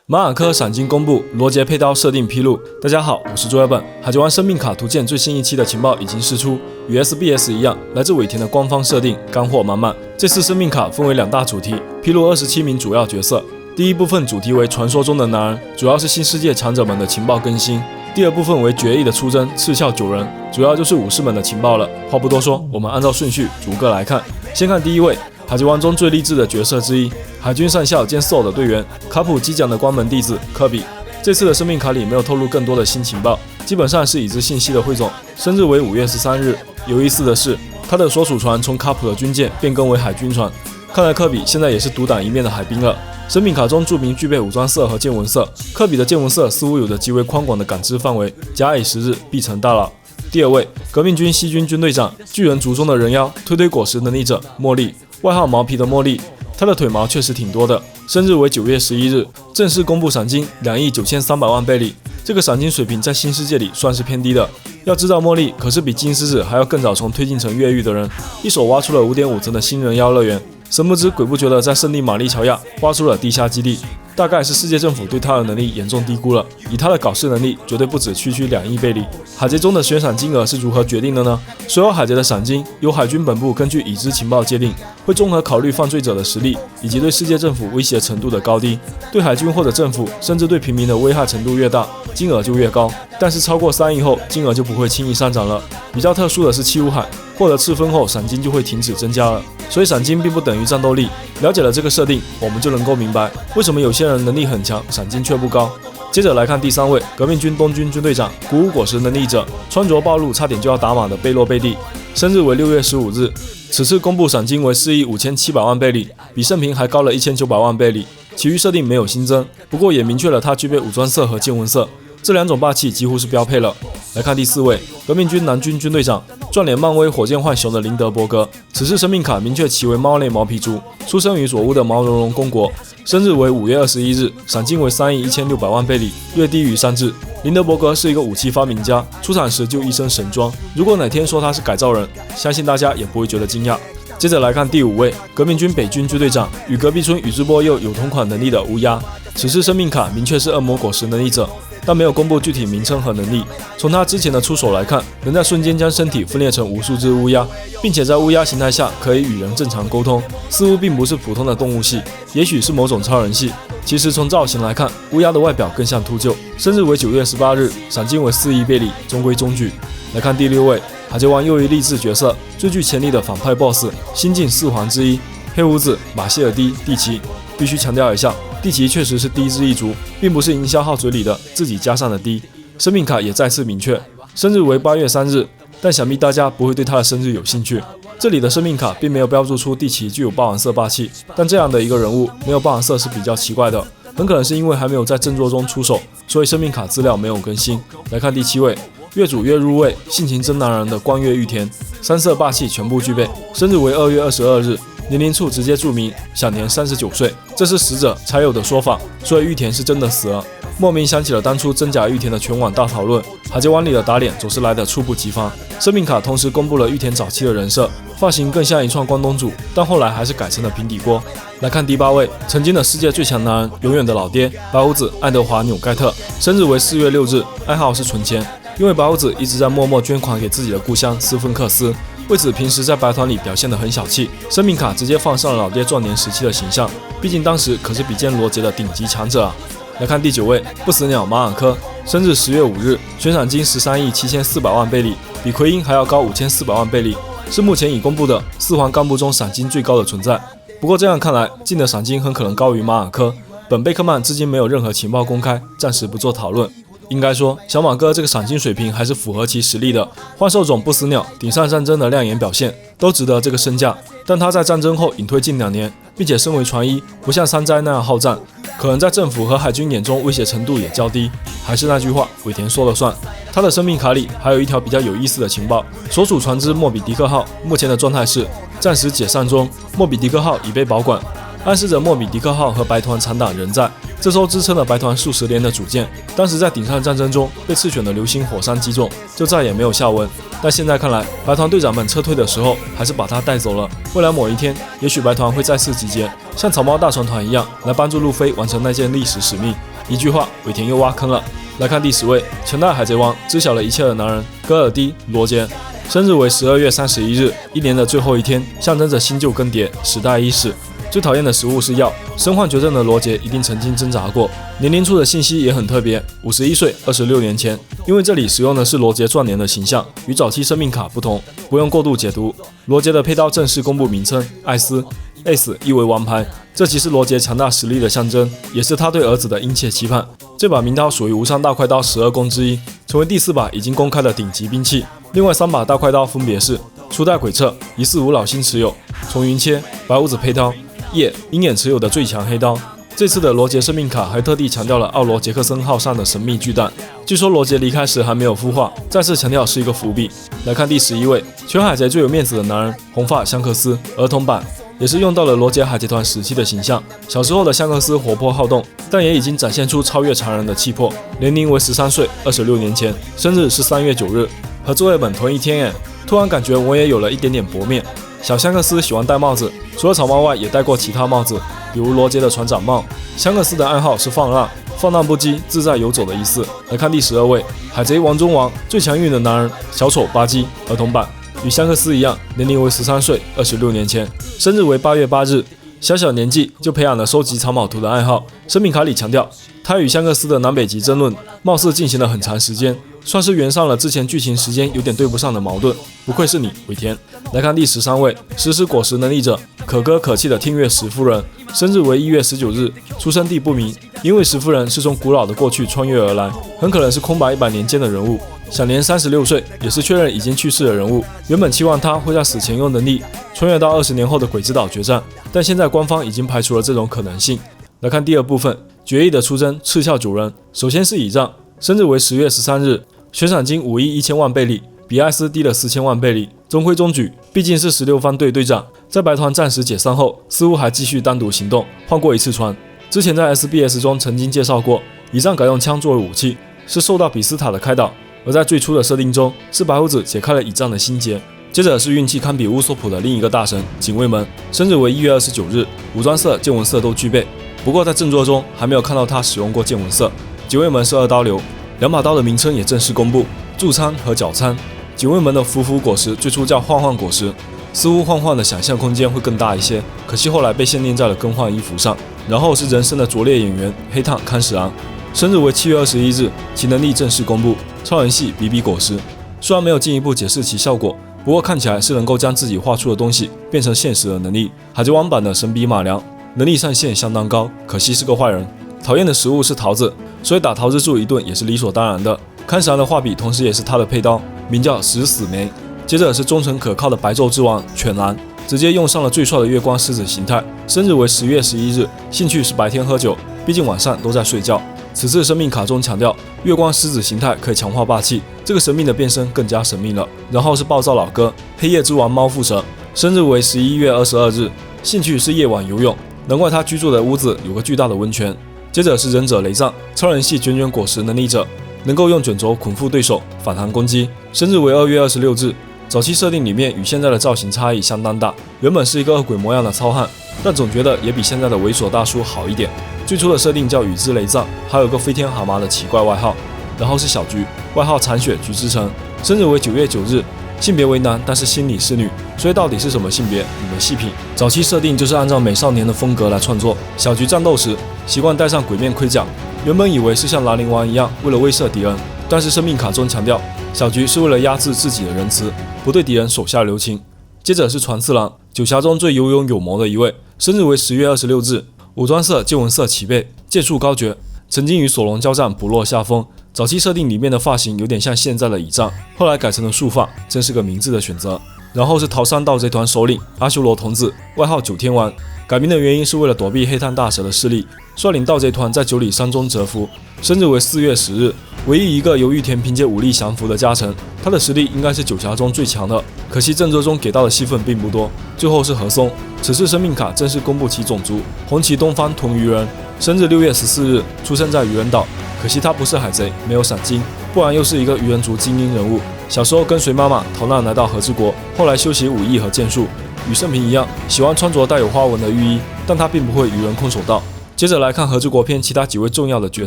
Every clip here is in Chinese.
马尔科闪金公布，罗杰佩刀设定披露。大家好，我是朱尔本。海贼王生命卡图鉴最新一期的情报已经释出，与 SBS 一样，来自尾田的官方设定，干货满满。这次生命卡分为两大主题，披露27名主要角色。第一部分主题为传说中的男人，主要是新世界强者们的情报更新。第二部分为决议的出征，赤鞘9人，主要就是武士们的情报了。话不多说，我们按照顺序逐个来看。先看第一位。海贼王中最励志的角色之一，海军上校兼 SOL 的队员，卡普机奖的关门弟子科比。这次的生命卡里没有透露更多的新情报，基本上是已知信息的汇总。生日为5月13日。有意思的是，他的所属船从卡普的军舰变更为海军船。看来科比现在也是独当一面的海兵了。生命卡中注明具备武装色和见闻色，科比的见闻色似乎有着极为宽广的感知范围，假以时日必成大佬。第二位，革命军西军军队长，巨人族中的人妖，推果实能力者茉莉。外号毛皮的茉莉，她的腿毛确实挺多的。生日为9月11日，正式公布赏金2亿9300万贝里。这个赏金水平在新世界里算是偏低的。要知道茉莉可是比金狮子还要更早从推进城越狱的人，一手挖出了5.5层的新人妖乐园，神不知鬼不觉的在圣地玛丽乔亚挖出了地下基地。大概是世界政府对他的能力严重低估了，以他的搞事能力，绝对不止区2亿贝里。海贼中的悬赏金额是如何决定的呢？所有海贼的赏金由海军本部根据已知情报界定，会综合考虑犯罪者的实力以及对世界政府威胁程度的高低。对海军或者政府，甚至对平民的危害程度越大，金额就越高。但是超过3亿后，金额就不会轻易上涨了。比较特殊的是七武海，获得赤分后，赏金就会停止增加了。所以赏金并不等于战斗力。了解了这个设定，我们就能够明白为什么有些人能力很强，赏金却不高。接着来看第3位，革命军东军军队长，鼓舞果实能力者，穿着暴露差点就要打码的贝洛贝蒂。生日为6月15日。此次公布赏金为4亿5700万贝里，比胜平还高了1900万贝里。其余设定没有新增，不过也明确了他具备武装色和见闻色，这两种霸气几乎是标配了。来看第4位，革命军南军军队长，撞脸漫威火箭浣熊的林德伯格。此次生命卡明确其为猫类毛皮族，出生于佐乌的毛茸茸公国。生日为5月21日，赏金为3亿1600万贝里，略低于3至。林德伯格是一个武器发明家，出场时就一身神装，如果哪天说他是改造人，相信大家也不会觉得惊讶。接着来看第5位，革命军北军军队长，与隔壁村宇智波鼬有同款能力的乌鸦。此次生命卡明确是恶魔果实能力者，但没有公布具体名称和能力。从他之前的出手来看，能在瞬间将身体分裂成无数只乌鸦，并且在乌鸦形态下可以与人正常沟通，似乎并不是普通的动物系，也许是某种超人系。其实从造型来看，乌鸦的外表更像秃鹫。生日为9月18日，赏金为4亿贝里，中规中矩。来看第6位，海贼王又一励志角色，最具潜力的反派 BOSS， 新晋4皇之一，黑胡子马歇尔蒂奇。必须强调一下，蒂奇确实是低之一族，并不是营销号嘴里的自己加上的低。生命卡也再次明确，生日为8月3日，但想必大家不会对他的生日有兴趣。这里的生命卡并没有标注出蒂奇具有霸王色霸气，但这样的一个人物没有霸王色是比较奇怪的，很可能是因为还没有在正作中出手，所以生命卡资料没有更新。来看第7位，月主月入位，性情真男人的光月玉田，3色霸气全部具备，生日为2月22日。年龄处直接注明享年39岁，这是死者才有的说法，所以玉田是真的死了。莫名想起了当初真假玉田的全网大讨论，海贼王里的打脸总是来得猝不及防。生命卡同时公布了玉田早期的人设，发型更像一串关东煮，但后来还是改成了平底锅。来看第8位，曾经的世界最强男人，永远的老爹，白胡子爱德华纽盖特，生日为4月6日，爱好是存钱，因为白胡子一直在默默捐款给自己的故乡斯芬克斯。为此平时在白团里表现得很小气，生命卡直接放上了老爹壮年时期的形象，毕竟当时可是比肩罗杰的顶级强者啊。来看第9位，不死鸟马尔科，生日10月5日，悬赏金13亿7400万贝里，比奎因还要高5400万贝里，是目前已公布的4皇干部中赏金最高的存在。不过这样看来，进的赏金很可能高于马尔科。本贝克曼至今没有任何情报公开，暂时不做讨论。应该说，小马哥这个赏金水平还是符合其实力的。幻兽种不死鸟顶上战争的亮眼表现，都值得这个身价。但他在战争后隐退近2年，并且身为船医，不像山斋那样好战，可能在政府和海军眼中威胁程度也较低。还是那句话，尾田说了算。他的生命卡里还有一条比较有意思的情报，所属船只莫比迪克号目前的状态是暂时解散中，莫比迪克号已被保管，暗示着莫比迪克号和白团残党仍在。这艘支撑了白团数十年的主舰，当时在顶上战争中被赤犬的流星火山击中，就再也没有下文。但现在看来，白团队长们撤退的时候还是把它带走了。未来某一天，也许白团会再次集结，像草帽大船团一样，来帮助路飞完成那件历史使命。一句话，尾田又挖坑了。来看第10位，强大海贼王，知晓了一切的男人——戈尔迪·罗杰，生日为12月31日，一年的最后一天，象征着新旧更迭，时代伊始。最讨厌的食物是药，身患绝症的罗杰一定曾经挣扎过。年龄处的信息也很特别，51岁，26年前。因为这里使用的是罗杰壮年的形象，与早期生命卡不同，不用过度解读。罗杰的配刀正式公布名称：艾斯 ，S 意为王牌，这即是罗杰强大实力的象征，也是他对儿子的殷切期盼。这把名刀属于无上大快刀12弓之一，成为第4把已经公开的顶级兵器。另外3把大快刀分别是初代鬼彻，疑似无老星持有，从云切，白五子配刀。夜鹰眼持有的最强黑刀。这次的罗杰生命卡还特地强调了奥罗杰克森号上的神秘巨蛋，据说罗杰离开时还没有孵化，再次强调是一个伏笔。来看第11位，全海贼最有面子的男人，红发香克斯，儿童版，也是用到了罗杰海贼团时期的形象。小时候的香克斯活泼好动，但也已经展现出超越常人的气魄。年龄为13岁，26年前，生日是3月9日，和作业本同一天耶。突然感觉我也有了一点点薄面。小香克斯喜欢戴帽子，除了草帽外，也戴过其他帽子，比如罗杰的船长帽。香克斯的暗号是放浪，放荡不羁、自在游走的意思。来看第12位，海贼王中王，最强运的男人，小丑巴基，儿童版，与香克斯一样，年龄为13岁，26年前，生日为8月8日。小小年纪就培养了收集藏宝图的爱好。生命卡里强调，他与香克斯的南北极争论，貌似进行了很长时间，算是圆上了之前剧情时间有点对不上的矛盾。不愧是你，尾田。来看第13位，食尸果实能力者，可歌可泣的听月石夫人，生日为1月19日，出生地不明。因为石夫人是从古老的过去穿越而来，很可能是空白100年间的人物。享年36岁，也是确认已经去世的人物。原本期望他会在死前用能力穿越到20年后的鬼之岛决战，但现在官方已经排除了这种可能性。来看第2部分，决议的出征，赤鞘九人。首先是倚仗，生日为10月13日，悬赏金5亿1000万贝里，比艾斯低了4000万贝里。中规中矩，毕竟是16番队队长，在白团暂时解散后，似乎还继续单独行动，换过一次船。之前在 SBS 中曾经介绍过，倚仗改用枪作为武器，是受到比斯塔的开导。而在最初的设定中，是白胡子解开了倚仗的心结。接着是运气堪比乌索普的另一个大神警卫门，生日为1月29日，武装色、见闻色都具备。不过在正作中还没有看到他使用过见闻色。警卫门是2刀流，2把刀的名称也正式公布：柱餐和角餐。警卫门的浮浮果实最初叫幻幻果实，似乎幻幻的想象空间会更大一些，可惜后来被限定在了更换衣服上。然后是人生的拙劣演员黑炭康史昂，生日为7月21日，其能力正式公布：超人系比比果实。虽然没有进一步解释其效果，不过看起来是能够将自己画出的东西变成现实的能力。海贼王版的神笔马良，能力上限相当高，可惜是个坏人。讨厌的食物是桃子，所以打桃子柱一顿也是理所当然的。康史昂的画笔同时也是他的配刀，名叫食死梅。接着是忠诚可靠的白昼之王犬蓝，直接用上了最帅的月光狮子形态，生日为10月11日，兴趣是白天喝酒，毕竟晚上都在睡觉。此次生命卡中强调，月光狮子形态可以强化霸气，这个神秘的变身更加神秘了。然后是暴躁老哥黑夜之王猫腹蛇，生日为11月22日，兴趣是夜晚游泳，难怪他居住的屋子有个巨大的温泉。接着是忍者雷藏，超人系卷卷果实能力者，能够用卷轴捆缚对手，反弹攻击，生日为2月26日。早期设定里面与现在的造型差异相当大，原本是一个恶鬼模样的糙汉，但总觉得也比现在的猥琐大叔好一点。最初的设定叫雨之雷藏，还有个飞天蛤蟆的奇怪外号。然后是小菊，外号残雪菊之城，生日为9月9日，性别为男，但是心里是女，所以到底是什么性别，你们细品。早期设定就是按照美少年的风格来创作。小菊战斗时习惯戴上鬼面盔甲，原本以为是像兰陵王一样为了威慑敌人，但是生命卡中强调，小菊是为了压制自己的仁慈，不对敌人手下留情。接着是传次郎，九侠中最有勇有谋的一位，生日为10月26日，武装色、见闻色齐备，剑术高绝，曾经与索隆交战不落下风。早期设定里面的发型有点像现在的倚仗，后来改成了束发，真是个明智的选择。然后是桃山盗贼团首领阿修罗童子，外号九天王，改名的原因是为了躲避黑炭大蛇的势力，率领盗贼团在九里山中蛰伏。生日为4月10日，唯一一个由玉田凭借武力降服的加成，他的实力应该是九侠中最强的，可惜正作中给到的戏份并不多。最后是和松，此次生命卡正式公布其种族，红旗东方同鱼人，生日6月14日，出生在渔人岛。可惜他不是海贼，没有赏金，不然又是一个渔人族精英人物。小时候跟随妈妈逃难来到和之国，后来修习武艺和剑术。与圣平一样，喜欢穿着带有花纹的浴衣，但他并不会与人空手道。接着来看和之国篇其他几位重要的角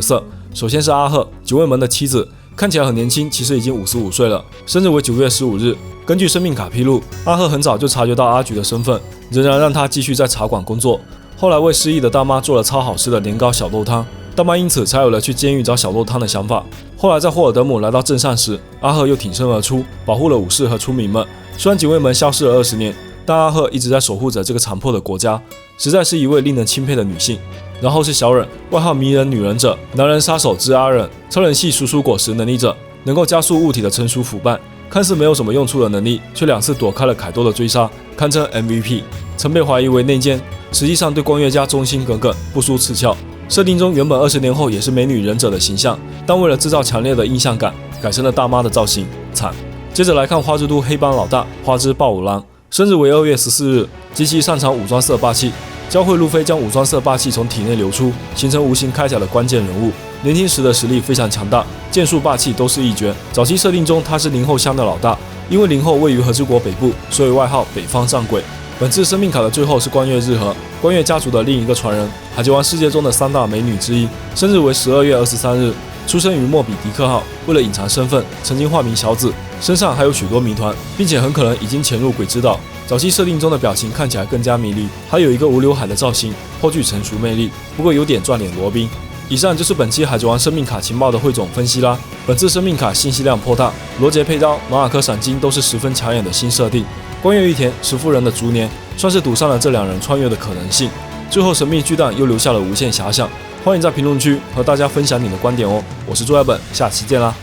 色。首先是阿赫，九卫门的妻子，看起来很年轻，其实已经55岁了，生日为9月15日。根据生命卡披露，阿赫很早就察觉到阿菊的身份，仍然让他继续在茶馆工作。后来为失忆的大妈做了超好吃的年糕小豆汤，大妈因此才有了去监狱找小豆汤的想法。后来在霍尔德姆来到镇上时，阿赫又挺身而出，保护了武士和村民们。虽然警卫门消失了20年，但阿赫一直在守护着这个残破的国家，实在是一位令人钦佩的女性。然后是小忍，外号迷人女忍者，男人杀手之阿忍，超人系叔叔果实能力者，能够加速物体的成熟腐败。看似没有什么用处的能力，却2次躲开了凯多的追杀，堪称 MVP。曾被怀疑为内奸，实际上对光月家忠心耿耿，不输赤鞘。设定中原本20年后也是美女忍者的形象，但为了制造强烈的印象感，改成了大妈的造型，惨。接着来看花之都黑帮老大花之暴五郎，生日为2月14日，极其擅长武装色霸气，教会路飞将武装色霸气从体内流出，形成无形铠甲的关键人物。年轻时的实力非常强大，剑术霸气都是一绝。早期设定中他是灵后乡的老大，因为灵后位于和之国北部，所以外号北方战鬼。本次生命卡的最后是关月日和，关月家族的另一个传人，海贼王世界中的3大美女之一，生日为12月23日，出生于莫比迪克号。为了隐藏身份，曾经化名小紫，身上还有许多谜团，并且很可能已经潜入鬼之岛。早期设定中的表情看起来更加迷离，还有一个无刘海的造型，颇具成熟魅力，不过有点赚脸罗宾。以上就是本期海贼王生命卡情报的汇总分析啦。本次生命卡信息量颇大，罗杰佩刀、马尔科闪金都是十分抢眼的新设定。关月玉田、石夫人的逐年，算是赌上了这2人穿越的可能性。最后神秘巨蛋又留下了无限遐想，欢迎在评论区和大家分享你的观点哦。我是朱亚本，下期见啦。